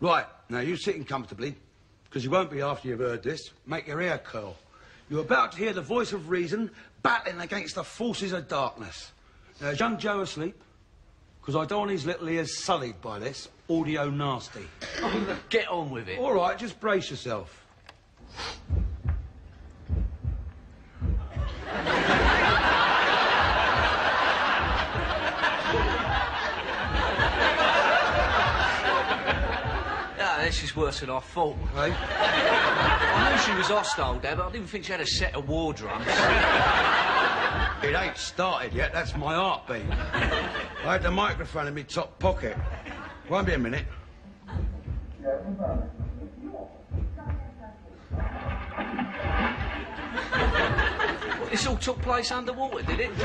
Right, now you sitting comfortably, because you won't be after you've heard this. Make your hair curl. You're about to hear the voice of reason battling against the forces of darkness. Now, is young Joe asleep? Because I don't want his little ears sullied by this. Audio nasty. Oh, get on with it. All right, just brace yourself. This is worse than I thought. Hey? I knew she was hostile, Dad, but I didn't think she had a set of war drums. It ain't started yet, that's my heartbeat. I had the microphone in my top pocket. Won't be a minute. Well, this all took place underwater, did it?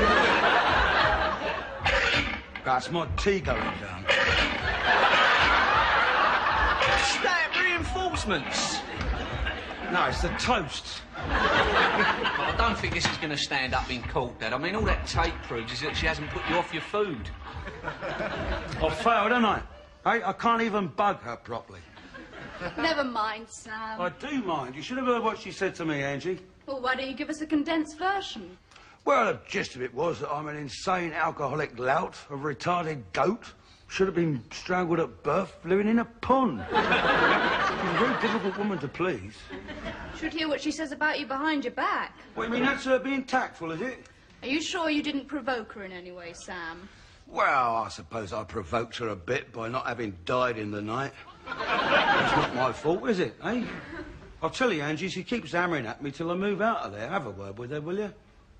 That's my tea going down. Stab reinforcements. No, it's the toast. I don't think this is going to stand up in court, Dad. I mean, all that tape proves is that she hasn't put you off your food. I've failed, haven't I? Hey, I can't even bug her properly. Never mind, Sam. I do mind. You should have heard what she said to me, Angie. Well, why don't you give us a condensed version? Well, the gist of it was that I'm an insane alcoholic lout, a retarded goat. Should have been strangled at birth, living in a pond. She's a very difficult woman to please. Should hear what she says about you behind your back. What, you mean that's her being tactful, is it? Are you sure you didn't provoke her in any way, Sam? Well, I suppose I provoked her a bit by not having died in the night. It's not my fault, is it, eh? I'll tell you, Angie, she keeps hammering at me till I move out of there. Have a word with her, will you?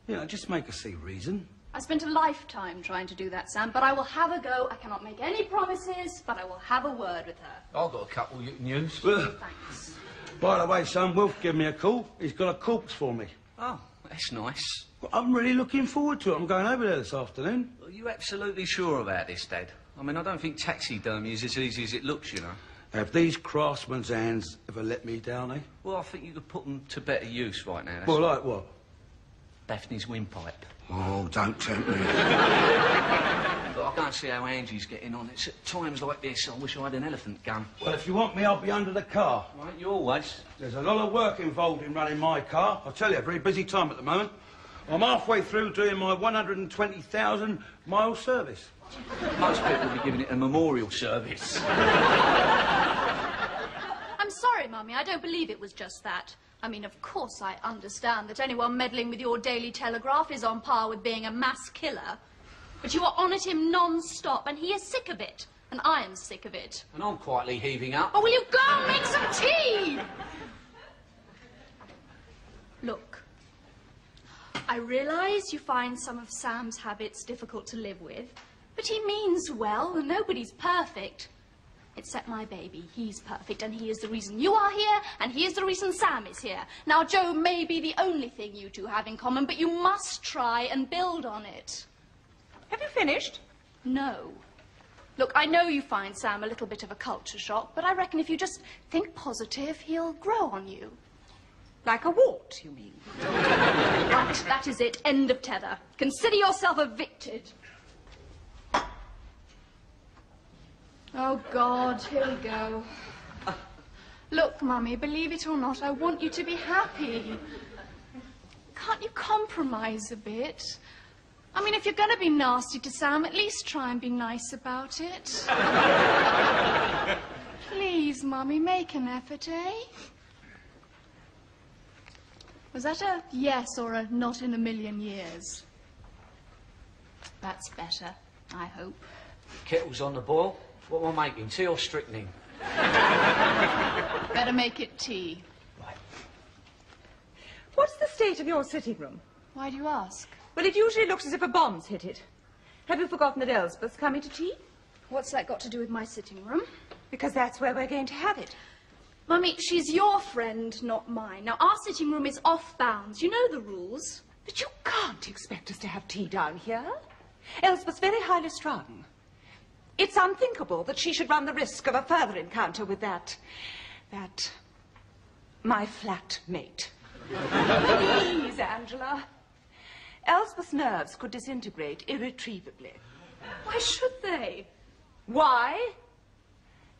You know, just make her see reason. I spent a lifetime trying to do that, Sam, but I will have a go. I cannot make any promises, but I will have a word with her. I've got a couple you can use. Thanks. By the way, son, Wilf gave me a call. He's got a corpse for me. Oh, that's nice. Well, I'm really looking forward to it. I'm going over there this afternoon. Are you absolutely sure about this, Dad? I mean, I don't think taxidermy is as easy as it looks, you know. Have these craftsman's hands ever let me down, eh? Well, I think you could put them to better use right now. Well, like what? Daphne's windpipe. Oh, don't tempt me. But I can't see how Angie's getting on. It's at times like this I wish I had an elephant gun. Well, if you want me, I'll be under the car. Right, you always. There's a lot of work involved in running my car. I'll tell you, a very busy time at the moment. I'm halfway through doing my 120,000-mile service. Most people will be giving it a memorial service. I'm sorry, Mummy, I don't believe it was just that. I mean, of course I understand that anyone meddling with your Daily Telegraph is on par with being a mass killer. But you are on at him non-stop, and he is sick of it. And I am sick of it. And I'm quietly heaving up. Oh, will you go and make some tea? Look, I realise you find some of Sam's habits difficult to live with, but he means well, and nobody's perfect. Except my baby. He's perfect, and he is the reason you are here, and he is the reason Sam is here. Now, Joe may be the only thing you two have in common, but you must try and build on it. Have you finished? No. Look, I know you find Sam a little bit of a culture shock, but I reckon if you just think positive, he'll grow on you. Like a wart, you mean? Right, that is it. End of tether. Consider yourself evicted. Oh, God, here we go. Look, Mummy, believe it or not, I want you to be happy. Can't you compromise a bit? I mean, if you're going to be nasty to Sam, at least try and be nice about it. Please, Mummy, make an effort, eh? Was that a yes or a not in a million years? That's better, I hope. Kettle's on the boil. What am I making, tea or strychnine? Better make it tea. Right. What's the state of your sitting room? Why do you ask? Well, it usually looks as if a bomb's hit it. Have you forgotten that Elspeth's coming to tea? What's that got to do with my sitting room? Because that's where we're going to have it. Mummy, she's your friend, not mine. Now, our sitting room is off bounds. You know the rules. But you can't expect us to have tea down here. Elspeth's very highly strung. It's unthinkable that she should run the risk of a further encounter with my flatmate. Please, Angela. Elspeth's nerves could disintegrate irretrievably. Why should they? Why?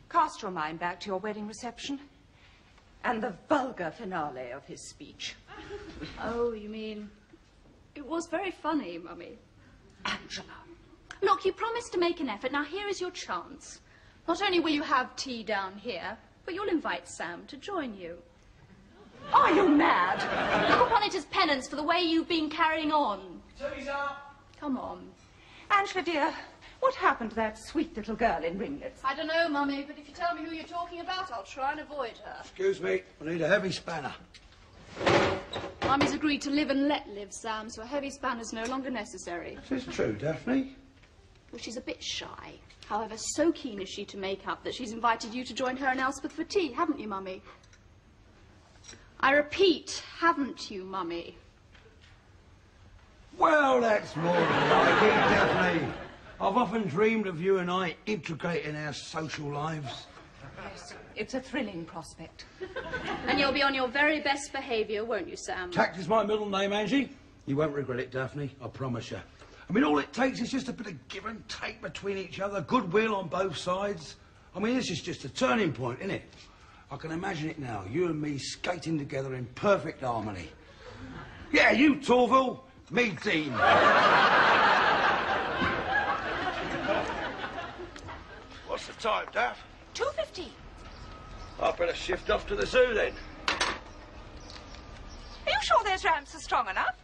Cast your mind back to your wedding reception and the vulgar finale of his speech. Oh, you mean... It was very funny, Mummy. Angela. Look, you promised to make an effort. Now, here is your chance. Not only will you have tea down here, but you'll invite Sam to join you. Are you mad? Look upon it as penance for the way you've been carrying on. Tea's up. Come on. Angela, dear, what happened to that sweet little girl in ringlets? I don't know, Mummy, but if you tell me who you're talking about, I'll try and avoid her. Excuse me, I need a heavy spanner. Mummy's agreed to live and let live, Sam, so a heavy spanner's no longer necessary. Is this true, Daphne? Well, she's a bit shy. However, so keen is she to make up that she's invited you to join her and Elspeth for tea, haven't you, Mummy? I repeat, haven't you, Mummy? Well, that's more than like it, Daphne. I've often dreamed of you and I integrating our social lives. Yes, it's a thrilling prospect. And you'll be on your very best behaviour, won't you, Sam? Tact is my middle name, Angie. You won't regret it, Daphne, I promise you. I mean, all it takes is just a bit of give and take between each other, goodwill on both sides. I mean, this is just a turning point, isn't it? I can imagine it now, you and me skating together in perfect harmony. Yeah, you Torval, me Dean. What's the time, Daff? 2:50. I'd better shift off to the zoo, then. Are you sure those ramps are strong enough?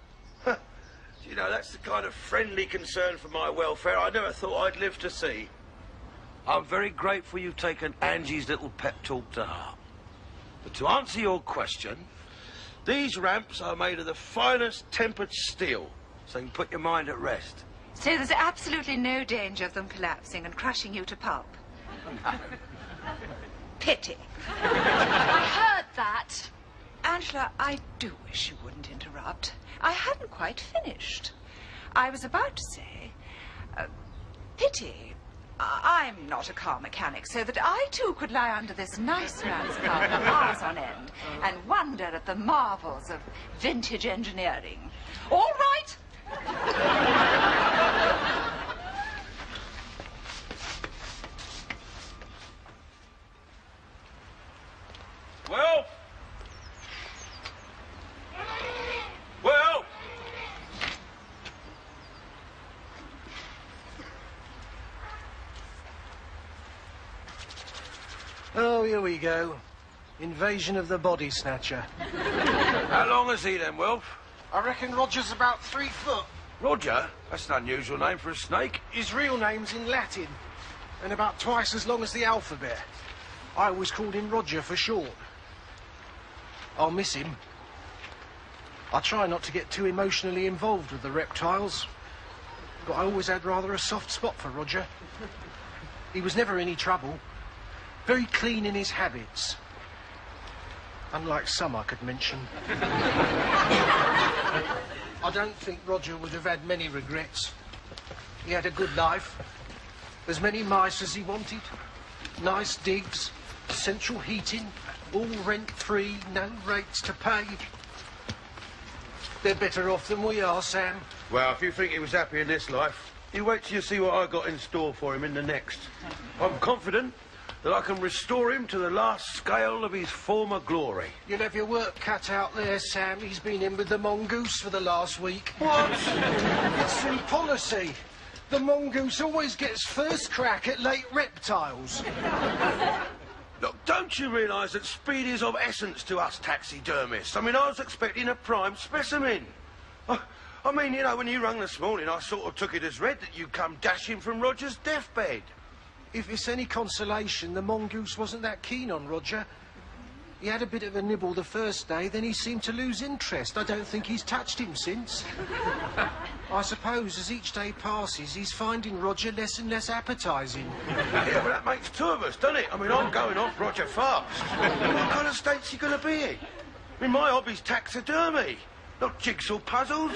You know, that's the kind of friendly concern for my welfare I never thought I'd live to see. I'm very grateful you've taken Angie's little pep talk to heart. But to answer your question, these ramps are made of the finest tempered steel, so you can put your mind at rest. So there's absolutely no danger of them collapsing and crushing you to pulp? Pity. I heard that. Angela, I do wish you wouldn't interrupt. I hadn't quite finished. I was about to say, pity. I'm not a car mechanic, so that I too could lie under this nice ram's car for hours on end and wonder at the marvels of vintage engineering. All right? Well? Well? Oh, here we go. Invasion of the body snatcher. How long is he then, Wilf? I reckon Roger's about 3 foot. Roger? That's an unusual name for a snake. His real name's in Latin, and about twice as long as the alphabet. I always called him Roger for short. I'll miss him. I try not to get too emotionally involved with the reptiles, but I always had rather a soft spot for Roger. He was never any trouble. Very clean in his habits. Unlike some I could mention. I don't think Roger would have had many regrets. He had a good life. As many mice as he wanted. Nice digs, central heating, all rent-free, no rates to pay. They're better off than we are, Sam. Well, if you think he was happy in this life, you wait till you see what I got in store for him in the next. I'm confident that I can restore him to the last scale of his former glory. You'll have your work cut out there, Sam. He's been in with the mongoose for the last week. What? It's in policy. The mongoose always gets first crack at late reptiles. Look, don't you realise that speed is of essence to us taxidermists? I mean, I was expecting a prime specimen. I mean, you know, when you rung this morning, I sort of took it as read that you'd come dashing from Roger's deathbed. If it's any consolation, the mongoose wasn't that keen on Roger. He had a bit of a nibble the first day, then he seemed to lose interest. I don't think he's touched him since. I suppose as each day passes, he's finding Roger less and less appetising. Yeah, but that makes 2 of us, doesn't it? I mean, I'm going off Roger fast. What kind of state's he going to be in? I mean, my hobby's taxidermy, not jigsaw puzzles.